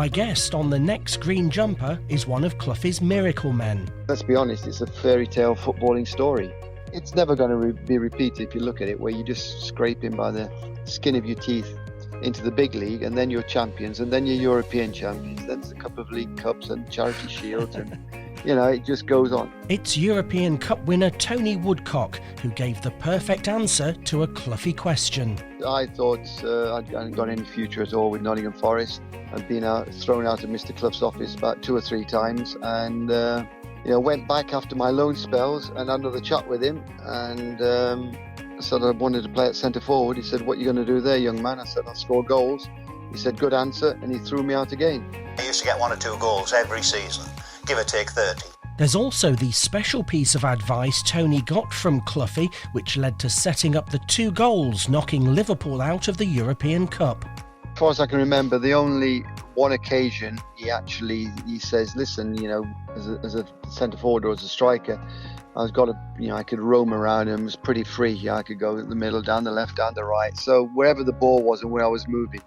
My guest on the next Green Jumper is one of Cloughie's miracle men. Let's be honest, it's a fairy tale footballing story. It's never going to be repeated if you look at it, where you just scrape in by the skin of your teeth into the big league, and then you're champions, and then you're European champions, then there's a couple of League Cups and Charity Shields, and it just goes on. It's European Cup winner Tony Woodcock who gave the perfect answer to a Cloughie question. I thought I hadn't got any future at all with Nottingham Forest. I'd been thrown out of Mr. Clough's office about 2 or 3 times, and went back after my loan spells and had another chat with him, and said I wanted to play at centre forward. He said, "What are you going to do there, young man?" I said, "I'll score goals." He said, "Good answer," and he threw me out again. I used to get 1 or 2 goals every season, give or take 30. There's also the special piece of advice Tony got from Cloughie, which led to setting up the 2 goals, knocking Liverpool out of the European Cup. As far as I can remember, the only one occasion he says, "Listen, as a centre forward or as a striker, I could roam around and was pretty free. I could go in the middle, down the left, down the right. So wherever the ball was and where I was moving."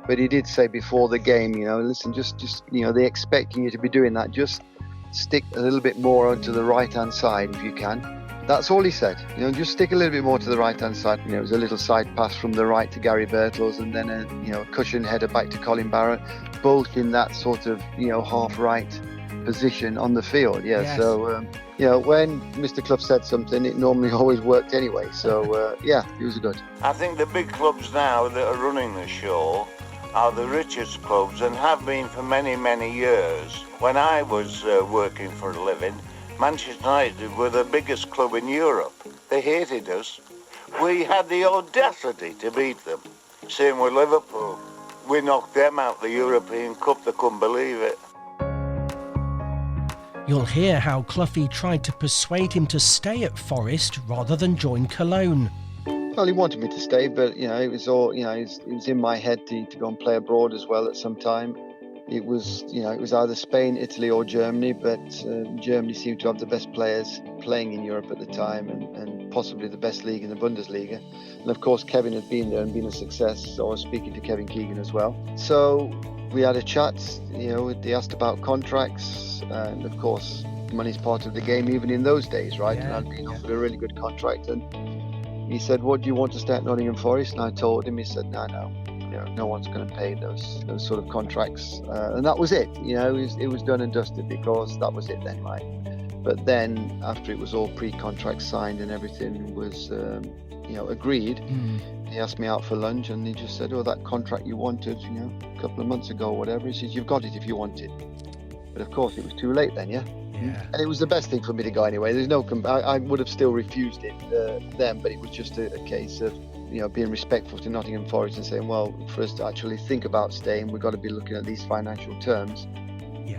But he did say before the game, "Listen, just they're expecting you to be doing that. Just stick a little bit more onto the right-hand side if you can." That's all he said. Just stick a little bit more to the right-hand side. It was a little side pass from the right to Garry Birtles, and then a cushion header back to Colin Barrett, both in that sort of half-right position on the field. Yeah. Yes. So when Mr. Clough said something, it normally always worked anyway. So it was good. I think the big clubs now that are running the show are the richest clubs, and have been for many, many years. When I was working for a living, Manchester United were the biggest club in Europe. They hated us. We had the audacity to beat them. Same with Liverpool. We knocked them out the European Cup. They couldn't believe it. You'll hear how Cloughie tried to persuade him to stay at Forest rather than join Cologne. Well, he wanted me to stay, but it was all it was in my head to go and play abroad as well at some time. It was either Spain, Italy, or Germany, but Germany seemed to have the best players playing in Europe at the time, and possibly the best league in the Bundesliga. And of course, Kevin had been there and been a success, so I was speaking to Kevin Keegan as well. So we had a chat. They asked about contracts, and of course, money's part of the game, even in those days, right? Yeah. And I'd been offered a really good contract, and he said, "What do you want to stay at Nottingham Forest?" And I told him. He said, No, no one's going to pay those sort of contracts." And that was it. It was done and dusted, because that was it then, right? But then, after it was all pre-contract signed and everything was, agreed, he asked me out for lunch, and he just said, "Oh, that contract you wanted, a couple of months ago or whatever," he says, "You've got it if you want it." But of course, it was too late then, yeah? Yeah. And it was the best thing for me to go anyway. There's no, I would have still refused it then, but it was just a case of being respectful to Nottingham Forest and saying, well, for us to actually think about staying, we've got to be looking at these financial terms,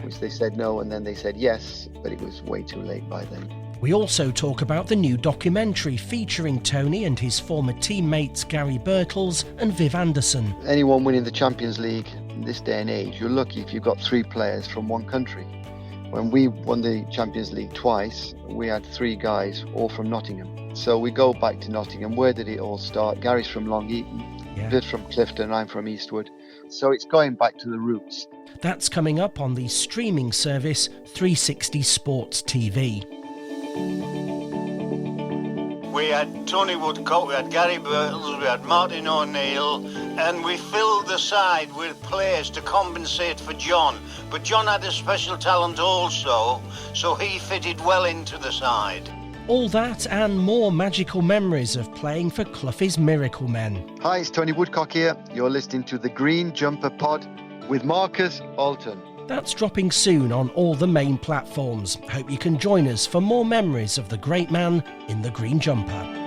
which they said no, and then they said yes, but it was way too late by then. We also talk about the new documentary featuring Tony and his former teammates Garry Birtles and Viv Anderson. Anyone winning the Champions League in this day and age, you're lucky if you've got 3 players from one country. When we won the Champions League twice, we had 3 guys, all from Nottingham. So we go back to Nottingham. Where did it all start? Gary's from Long Eaton, Viv's from Clifton, I'm from Eastwood. So it's going back to the roots. That's coming up on the streaming service 360 Sports TV. We had Tony Woodcock, we had Garry Birtles, we had Martin O'Neill, and we filled the side with players to compensate for John. But John had a special talent also, so he fitted well into the side. All that and more magical memories of playing for Cloughie's Miracle Men. Hi, it's Tony Woodcock here. You're listening to the Green Jumper Pod with Marcus Alton. That's dropping soon on all the main platforms. Hope you can join us for more memories of the great man in the green jumper.